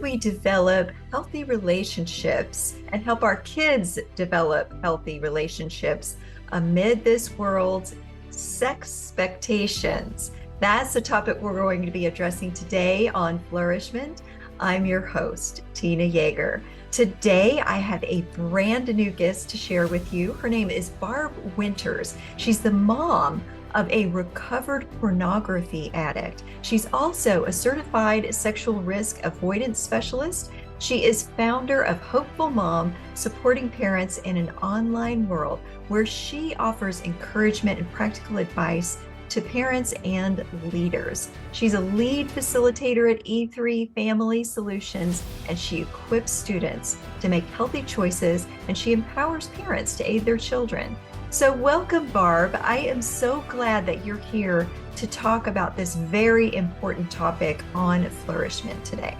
we develop healthy relationships and help our kids develop healthy relationships amid this world's sexpectations? That's the topic we're going to be addressing today on Flourish-Meant. I'm your host, Tina Yeager. Today, I have a brand new guest to share with you. Her name is Barb Winters. She's the mom of a recovered pornography addict. She's also a certified sexual risk avoidance specialist. She is founder of Hopeful Mom, supporting parents in an online world where she offers encouragement and practical advice to parents and leaders. She's a lead facilitator at E3 Family Solutions, and she equips students to make healthy choices, and she empowers parents to aid their children. So welcome, Barb. I am so glad that you're here to talk about this very important topic on Flourish-Meant today.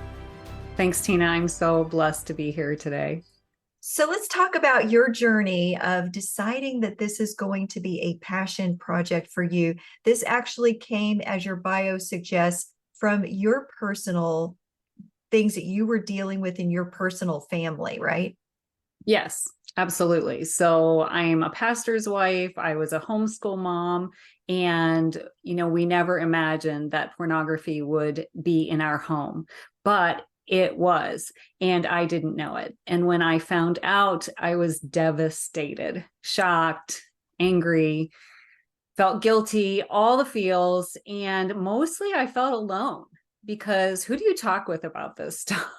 Thanks, Tina. I'm so blessed to be here today. So let's talk about your journey of deciding that this is going to be a passion project for you. This actually came, as your bio suggests, from your personal things that you were dealing with in your personal family, right? Yes, absolutely. So I'm a pastor's wife. I was a homeschool mom. And, we never imagined that pornography would be in our home, but it was, and I didn't know it. And when I found out, I was devastated, shocked, angry, felt guilty, all the feels. And mostly I felt alone because who do you talk with about this stuff?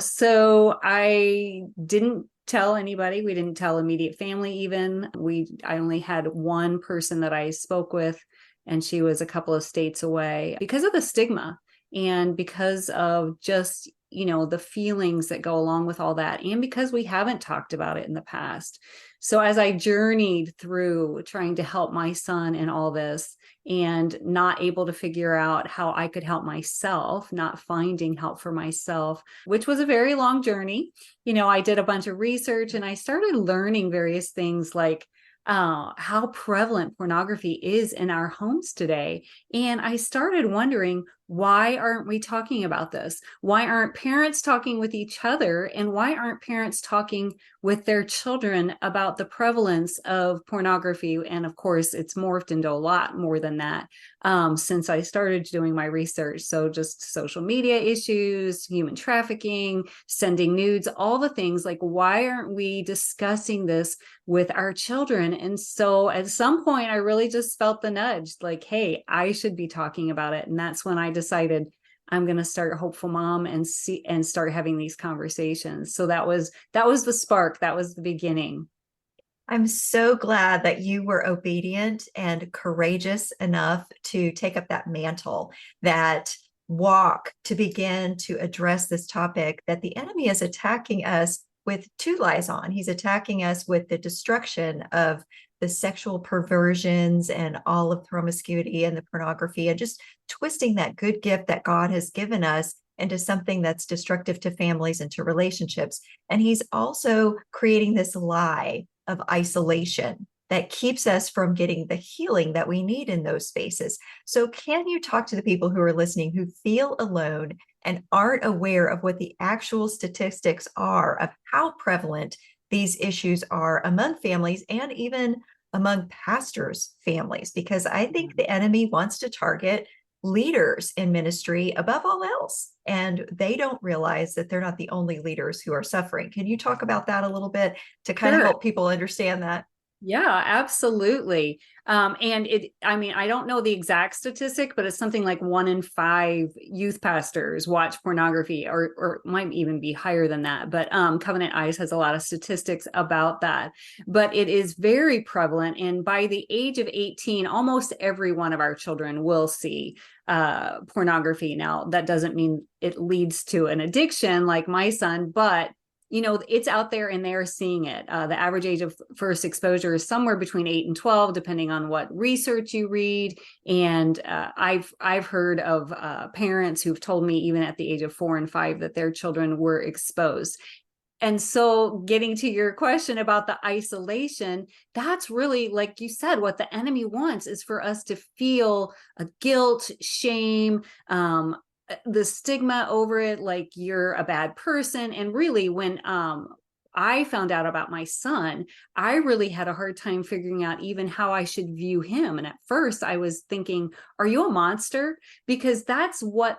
So I didn't tell anybody. We didn't tell immediate family even. I only had one person that I spoke with, and she was a couple of states away because of the stigma. And because of just, the feelings that go along with all that, and because we haven't talked about it in the past. So as I journeyed through trying to help my son in all this and not able to figure out how I could help myself, not finding help for myself, which was a very long journey. I did a bunch of research and I started learning various things like how prevalent pornography is in our homes today. And I started wondering, why aren't we talking about this? Why aren't parents talking with each other? And why aren't parents talking with their children about the prevalence of pornography? And of course, it's morphed into a lot more than that since I started doing my research. So just social media issues, human trafficking, sending nudes, all the things. Like, why aren't we discussing this with our children? And so at some point, I really just felt the nudge, like, hey, I should be talking about it. And that's when I decided I'm going to start Hopeful Mom and start having these conversations. So that was the spark. That was the beginning. I'm so glad that you were obedient and courageous enough to take up that mantle, that walk to begin to address this topic that the enemy is attacking us with two lies on. He's attacking us with the destruction of the sexual perversions and all of promiscuity and the pornography, and just twisting that good gift that God has given us into something that's destructive to families and to relationships. And he's also creating this lie of isolation that keeps us from getting the healing that we need in those spaces. So can you talk to the people who are listening who feel alone and aren't aware of what the actual statistics are of how prevalent these issues are among families and even among pastors' families? Because I think the enemy wants to target leaders in ministry above all else, and they don't realize that they're not the only leaders who are suffering. Can you talk about that a little bit to kind of help people understand that? Yeah, absolutely. I don't know the exact statistic, but it's something like 1 in 5 youth pastors watch pornography, or might even be higher than that. But Covenant Eyes has a lot of statistics about that. But it is very prevalent. And by the age of 18, almost every one of our children will see pornography. Now, that doesn't mean it leads to an addiction like my son, but it's out there and they're seeing it. The average age of first exposure is somewhere between 8 and 12, depending on what research you read. And I've heard of parents who've told me even at the age of 4 and 5 that their children were exposed. And so getting to your question about the isolation, that's really, like you said, what the enemy wants is for us to feel a guilt, shame, the stigma over it, like you're a bad person. And really, when I found out about my son, I really had a hard time figuring out even how I should view him. And at first I was thinking, are you a monster? Because that's what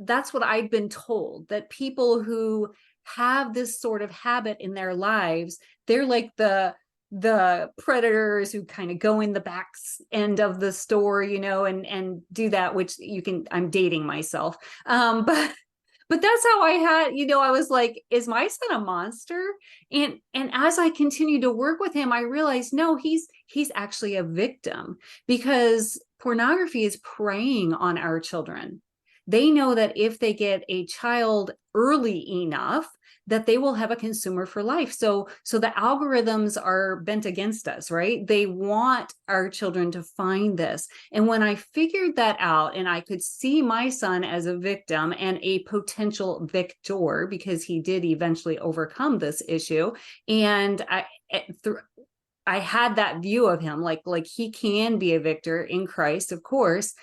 I've been told, that people who have this sort of habit in their lives, they're like the predators who kind of go in the back end of the store, and do that, which I'm dating myself. But that's how I had, I was like, is my son a monster? And as I continued to work with him, I realized, no, he's actually a victim, because pornography is preying on our children. They know that if they get a child early enough, that they will have a consumer for life. So the algorithms are bent against us, right? They want our children to find this. And when I figured that out, and I could see my son as a victim and a potential victor, because he did eventually overcome this issue, and I had that view of him, like he can be a victor in Christ, of course.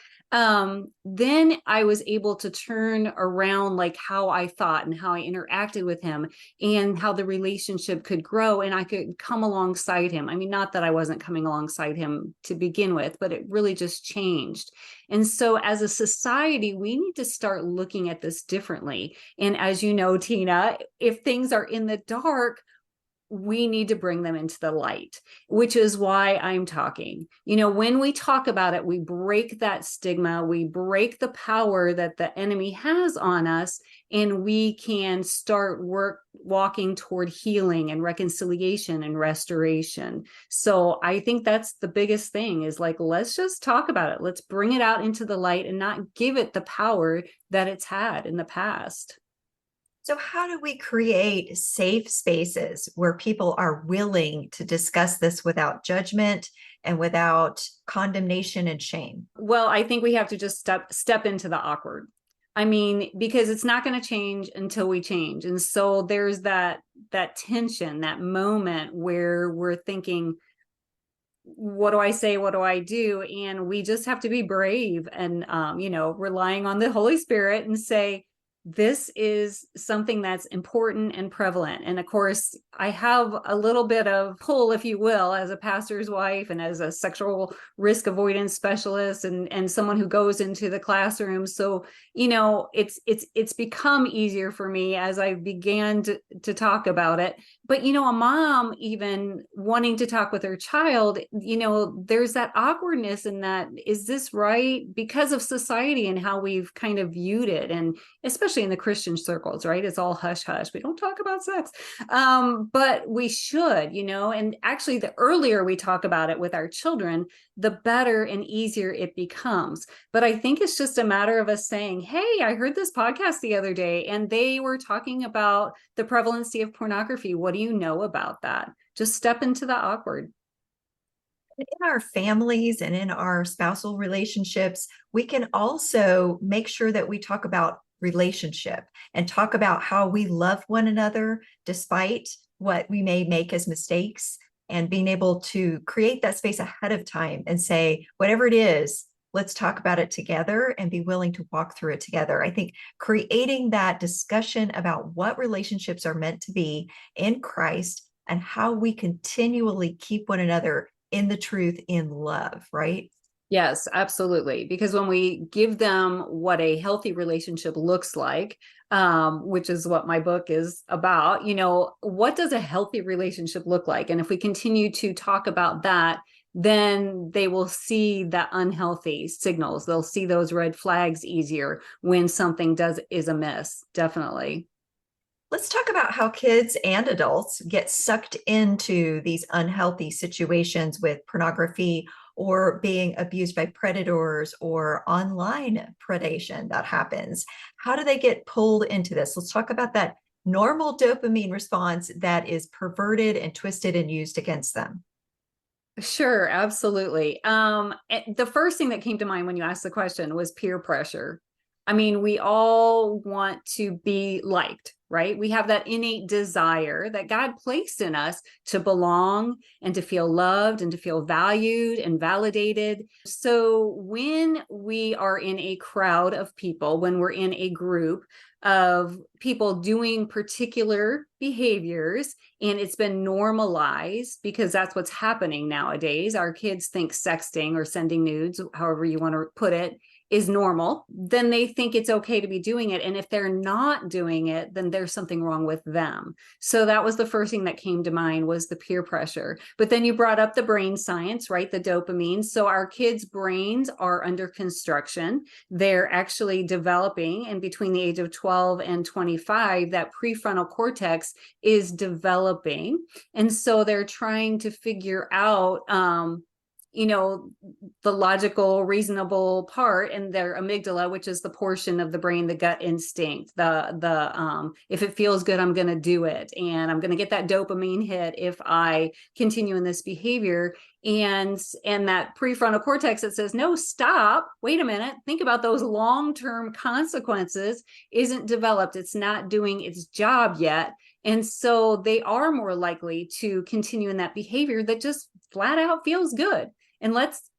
Then I was able to turn around like how I thought and how I interacted with him, and how the relationship could grow, and I could come alongside him. I mean, not that I wasn't coming alongside him to begin with, but it really just changed. And so as a society, we need to start looking at this differently. And as you know, Tina, if things are in the dark, we need to bring them into the light, which is why I'm talking. When we talk about it, we break that stigma, we break the power that the enemy has on us, and we can start walking toward healing and reconciliation and restoration. So I think that's the biggest thing, is like, let's just talk about it. Let's bring it out into the light and not give it the power that it's had in the past. So, how do we create safe spaces where people are willing to discuss this without judgment and without condemnation and shame? Well, I think we have to just step into the awkward. I mean, because it's not going to change until we change. And so there's that tension, that moment where we're thinking, what do I say? What do I do? And we just have to be brave and, relying on the Holy Spirit and say, this is something that's important and prevalent. And of course, I have a little bit of pull, if you will, as a pastor's wife and as a sexual risk avoidance specialist, and someone who goes into the classroom. So, it's become easier for me as I began to talk about it. But, a mom even wanting to talk with her child, there's that awkwardness in that, is this right? Because of society and how we've kind of viewed it. And especially in the Christian circles, right? It's all hush hush. We don't talk about sex. But we should, and actually the earlier we talk about it with our children, the better and easier it becomes. But I think it's just a matter of us saying, hey, I heard this podcast the other day and they were talking about the prevalency of pornography. What do you know about that? Just step into the awkward. In our families and in our spousal relationships, we can also make sure that we talk about relationship and talk about how we love one another despite what we may make as mistakes, and being able to create that space ahead of time and say, whatever it is, let's talk about it together and be willing to walk through it together. I think creating that discussion about what relationships are meant to be in Christ and how we continually keep one another in the truth, in love, right? Yes, absolutely. Because when we give them what a healthy relationship looks like, which is what my book is about, what does a healthy relationship look like? And if we continue to talk about that, then they will see the unhealthy signals. They'll see those red flags easier when something is amiss. Definitely. Let's talk about how kids and adults get sucked into these unhealthy situations with pornography or being abused by predators or online predation that happens. How do they get pulled into this? Let's talk about that normal dopamine response that is perverted and twisted and used against them. Sure, absolutely. The first thing that came to mind when you asked the question was peer pressure. I mean, we all want to be liked, right? We have that innate desire that God placed in us to belong and to feel loved and to feel valued and validated. So when we are in a crowd of people, when we're in a group of people doing particular behaviors, and it's been normalized because that's what's happening nowadays. Our kids think sexting or sending nudes, however you want to put it, is normal, then they think it's okay to be doing it. And if they're not doing it, then there's something wrong with them. So that was the first thing that came to mind, was the peer pressure. But then you brought up the brain science, right? The dopamine. So our kids' brains are under construction. They're actually developing, and between the age of 12 and 25, that prefrontal cortex is developing. And so they're trying to figure out, the logical, reasonable part, and their amygdala, which is the portion of the brain, the gut instinct, if it feels good, I'm going to do it, and I'm going to get that dopamine hit if I continue in this behavior. And that prefrontal cortex that says, no, stop, wait a minute, think about those long-term consequences, isn't developed. It's not doing its job yet. And so they are more likely to continue in that behavior that just flat out feels good. And let's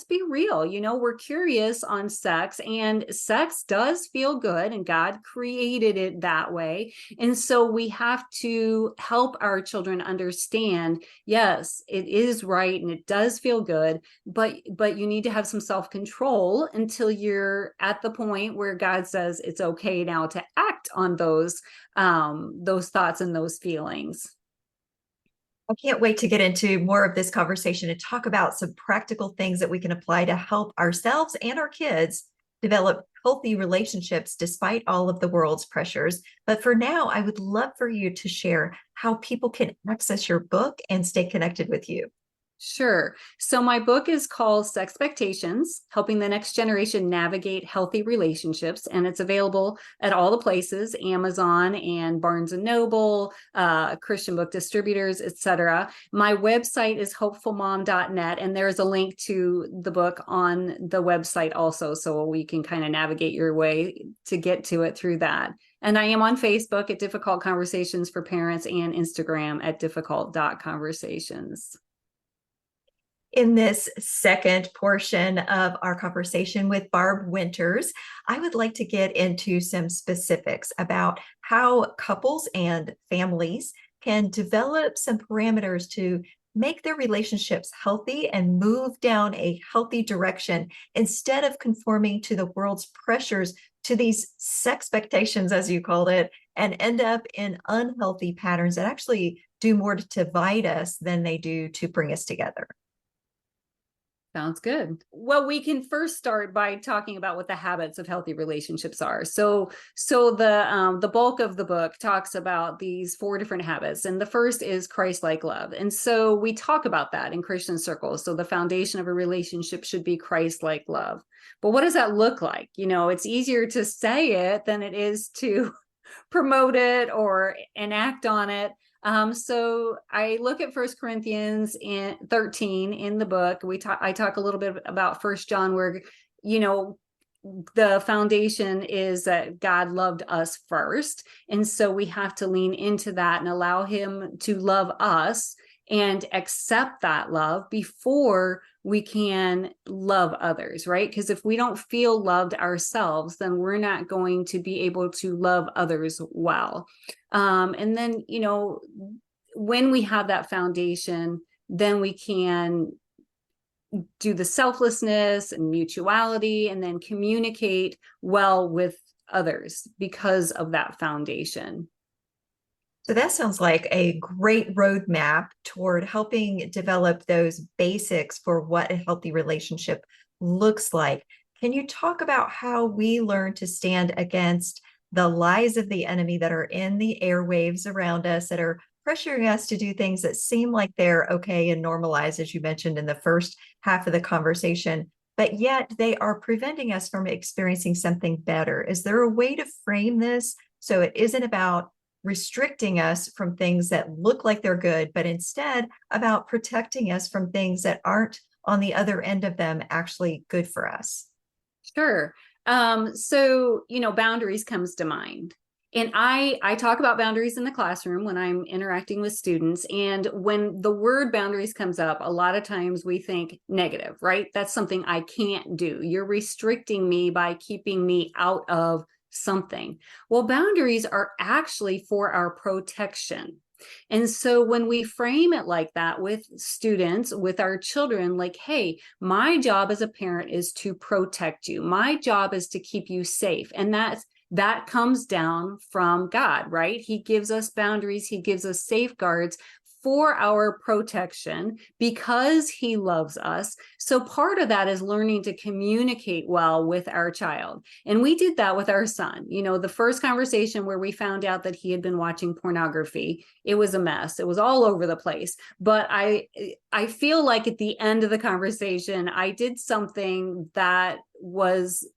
be real, we're curious on sex, and sex does feel good, and God created it that way. And so we have to help our children understand, yes, it is right and it does feel good, but you need to have some self-control until you're at the point where God says it's okay now to act on those thoughts and those feelings. I can't wait to get into more of this conversation and talk about some practical things that we can apply to help ourselves and our kids develop healthy relationships despite all of the world's pressures. But for now, I would love for you to share how people can access your book and stay connected with you. Sure. So my book is called Sexpectations, Helping the Next Generation Navigate Healthy Relationships, and it's available at all the places, Amazon and Barnes and Noble, Christian book distributors, etc. My website is hopefulmom.net, and there's a link to the book on the website also, so we can kind of navigate your way to get to it through that. And I am on Facebook at Difficult Conversations for Parents, and Instagram at difficult.conversations. In this second portion of our conversation with Barb Winters, I would like to get into some specifics about how couples and families can develop some parameters to make their relationships healthy and move down a healthy direction instead of conforming to the world's pressures, to these sexpectations, as you called it, and end up in unhealthy patterns that actually do more to divide us than they do to bring us together. Sounds good. Well, we can first start by talking about what the habits of healthy relationships are. So the bulk of the book talks about these 4 different habits, and the first is Christ-like love. And so we talk about that in Christian circles. So the foundation of a relationship should be Christ-like love. But what does that look like? It's easier to say it than it is to promote it or enact on it. So I look at 1 Corinthians 13 in the book. I talk a little bit about 1 John, where, the foundation is that God loved us first. And so we have to lean into that and allow him to love us and accept that love before we can love others, right? Because if we don't feel loved ourselves, then we're not going to be able to love others well. And then, when we have that foundation, then we can do the selflessness and mutuality, and then communicate well with others because of that foundation. So that sounds like a great roadmap toward helping develop those basics for what a healthy relationship looks like. Can you talk about how we learn to stand against the lies of the enemy that are in the airwaves around us, that are pressuring us to do things that seem like they're okay and normalized, as you mentioned in the first half of the conversation, but yet they are preventing us from experiencing something better? Is there a way to frame this so it isn't about restricting us from things that look like they're good, but instead about protecting us from things that aren't on the other end of them actually good for us? Sure. So, boundaries comes to mind. And I talk about boundaries in the classroom when I'm interacting with students. And when the word boundaries comes up, a lot of times we think negative, right? That's something I can't do. You're restricting me by keeping me out of something. Well, boundaries are actually for our protection. And so when we frame it like that with students, with our children, like, hey, my job as a parent is to protect you. My job is to keep you safe. And that comes down from God, right? He gives us boundaries. He gives us safeguards for our protection because he loves us. So part of that is learning to communicate well with our child. And we did that with our son. The first conversation where we found out that he had been watching pornography, it was a mess. It was all over the place. But I feel like at the end of the conversation, I did something that was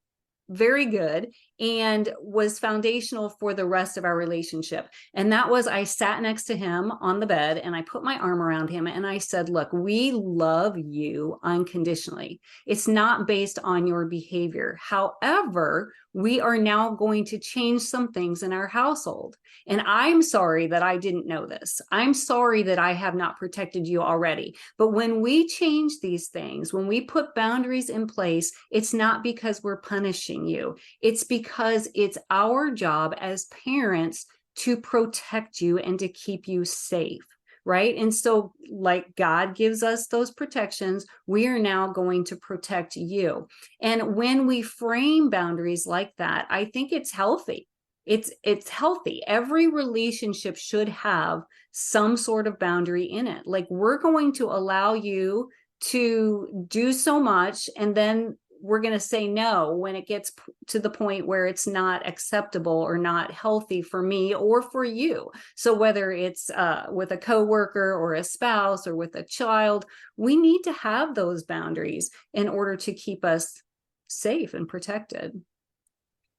very good and was foundational for the rest of our relationship. And that was, I sat next to him on the bed and I put my arm around him and I said, look, we love you unconditionally. It's not based on your behavior. However, we are now going to change some things in our household. And I'm sorry that I didn't know this. I'm sorry that I have not protected you already. But when we change these things, when we put boundaries in place, it's not because we're punishing you. It's because it's our job as parents to protect you and to keep you safe. Right. And so, like God gives us those protections, we are now going to protect you. And when we frame boundaries like that, I think it's healthy. It's healthy. Every relationship should have some sort of boundary in it. Like, we're going to allow you to do so much, and then we're going to say no when it gets to the point where it's not acceptable or not healthy for me or for you. So whether it's with a coworker or a spouse or with a child, we need to have those boundaries in order to keep us safe and protected.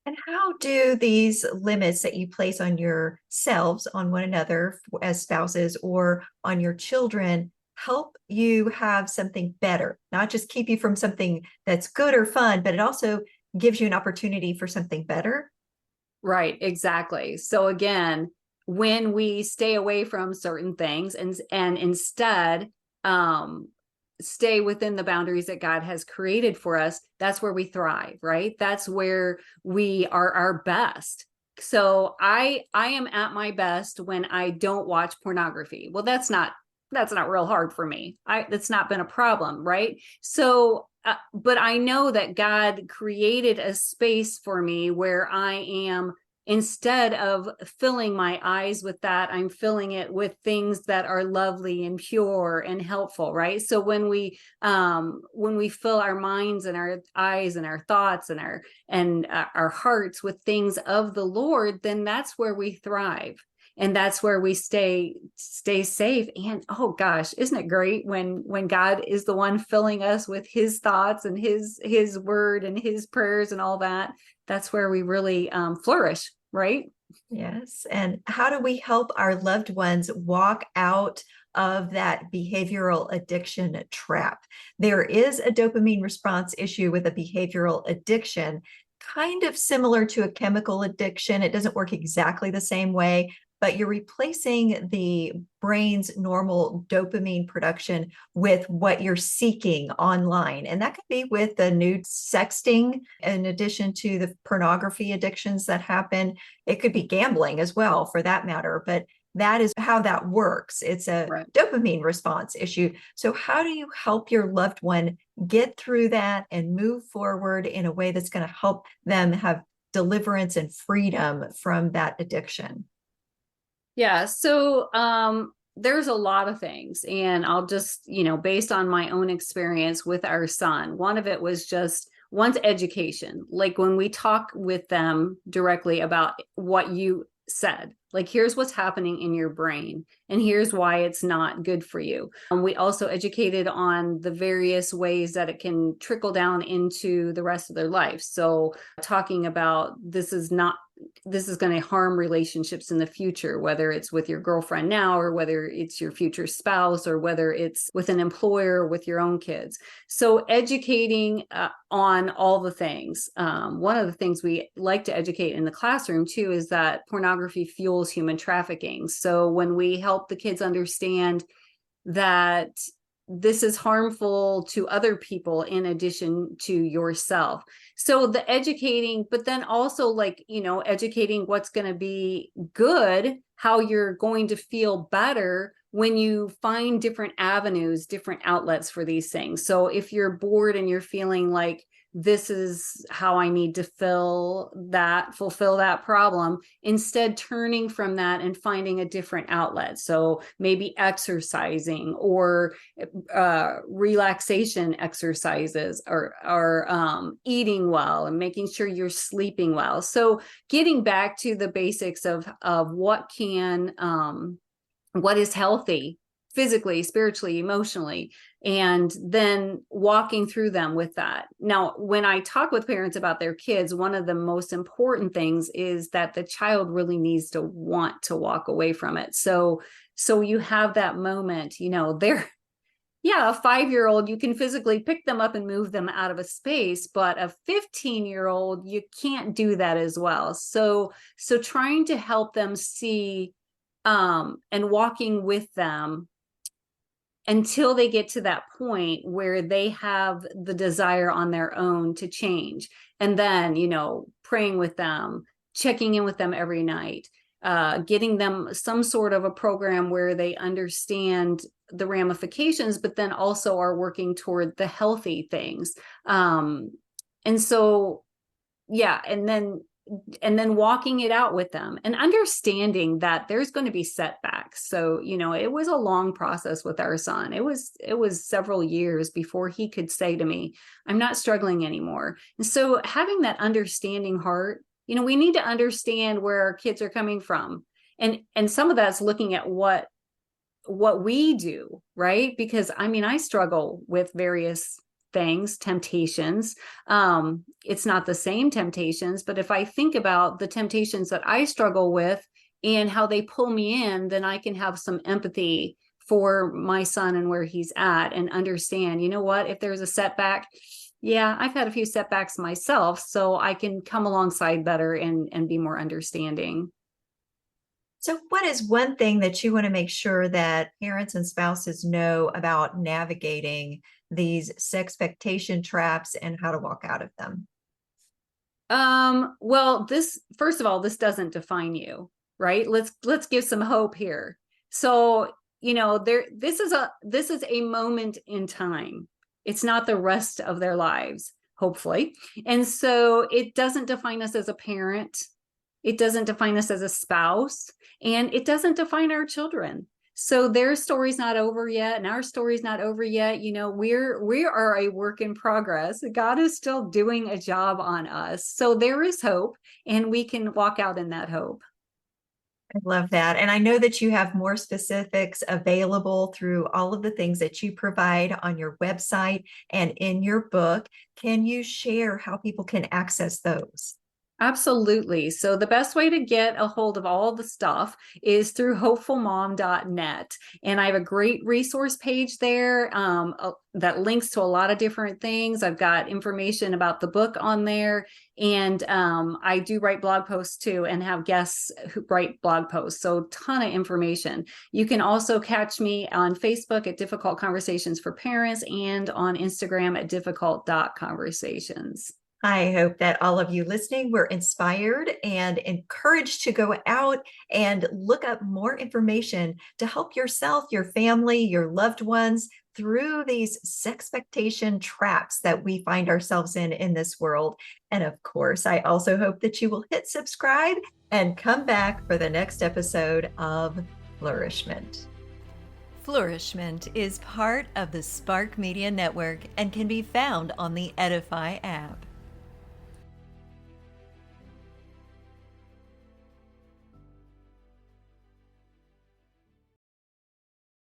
And how do these limits that you place on yourselves, on one another as spouses, or on your children help you have something better? Not just keep you from something that's good or fun, but it also gives you an opportunity for something better. Right, exactly. So again, when we stay away from certain things and instead stay within the boundaries that God has created for us, that's where we thrive, right? That's where we are our best. So I am at my best when I don't watch pornography. Well, that's not real hard for me. That's not been a problem, right? So but I know that God created a space for me where I am, instead of filling my eyes with that, I'm filling it with things that are lovely and pure and helpful, right? So when we fill our minds and our eyes and our thoughts and our hearts with things of the Lord, then that's where we thrive. And that's where we stay safe. And oh gosh, isn't it great when God is the one filling us with his thoughts and his word and his prayers and all that? That's where we really flourish, right? Yes. And how do we help our loved ones walk out of that behavioral addiction trap? There is a dopamine response issue with a behavioral addiction, kind of similar to a chemical addiction. It doesn't work exactly the same way, but you're replacing the brain's normal dopamine production with what you're seeking online. And that could be with the nude sexting, in addition to the pornography addictions that happen. It could be gambling as well, for that matter. But that is how that works. It's a Right. dopamine response issue. So, how do you help your loved one get through that and move forward in a way that's going to help them have deliverance and freedom from that addiction? Yeah. So there's a lot of things. And I'll just, based on my own experience with our son, one of it was just one's education. Like, when we talk with them directly about what you said, like, here's what's happening in your brain, and here's why it's not good for you. And we also educated on the various ways that it can trickle down into the rest of their life. So talking about, this is not this is going to harm relationships in the future, whether it's with your girlfriend now, or whether it's your future spouse, or whether it's with an employer or with your own kids. So educating on all the things. One of the things we like to educate in the classroom too is that pornography fuels human trafficking. So when we help the kids understand that this is harmful to other people in addition to yourself. So the educating, but then also, like, educating what's going to be good, how you're going to feel better when you find different avenues, different outlets for these things. So if you're bored and you're feeling like this is how I need to fulfill that problem, instead turning from that and finding a different outlet. So maybe exercising, or relaxation exercises, or eating well and making sure you're sleeping well. So getting back to the basics of what is healthy physically, spiritually, emotionally, and then walking through them with that. Now, when I talk with parents about their kids, one of the most important things is that the child really needs to want to walk away from it. So you have that moment, they're, a 5-year-old, you can physically pick them up and move them out of a space, but a 15-year-old, you can't do that as well. So trying to help them see, and walking with them until they get to that point where they have the desire on their own to change. And then, praying with them, checking in with them every night, getting them some sort of a program where they understand the ramifications, but then also are working toward the healthy things. And so, and then walking it out with them and understanding that there's going to be setbacks. So, it was a long process with our son. It was several years before he could say to me, I'm not struggling anymore. And so having that understanding heart, we need to understand where our kids are coming from. And some of that's looking at what we do, right? Because I struggle with various things, temptations. It's not the same temptations, but if I think about the temptations that I struggle with and how they pull me in, then I can have some empathy for my son and where he's at, and understand, what, if there's a setback, I've had a few setbacks myself, so I can come alongside better and be more understanding. So what is one thing that you want to make sure that parents and spouses know about navigating these sexpectation traps and how to walk out of them? Well, first of all, this doesn't define you, right? Let's give some hope here. So, this is a moment in time. It's not the rest of their lives, hopefully. And so it doesn't define us as a parent. It doesn't define us as a spouse, and it doesn't define our children. So their story's not over yet, and our story's not over yet. We are a work in progress. God is still doing a job on us. So there is hope, and we can walk out in that hope. I love that. And I know that you have more specifics available through all of the things that you provide on your website and in your book. Can you share how people can access those? Absolutely. So the best way to get a hold of all the stuff is through hopefulmom.net. And I have a great resource page there that links to a lot of different things. I've got information about the book on there. And I do write blog posts too, and have guests who write blog posts. So ton of information. You can also catch me on Facebook at Difficult Conversations for Parents, and on Instagram at difficult.conversations. I hope that all of you listening were inspired and encouraged to go out and look up more information to help yourself, your family, your loved ones through these sexpectation traps that we find ourselves in this world. And of course, I also hope that you will hit subscribe and come back for the next episode of Flourish-Meant. Flourish-Meant is part of the Spark Media Network and can be found on the Edify app.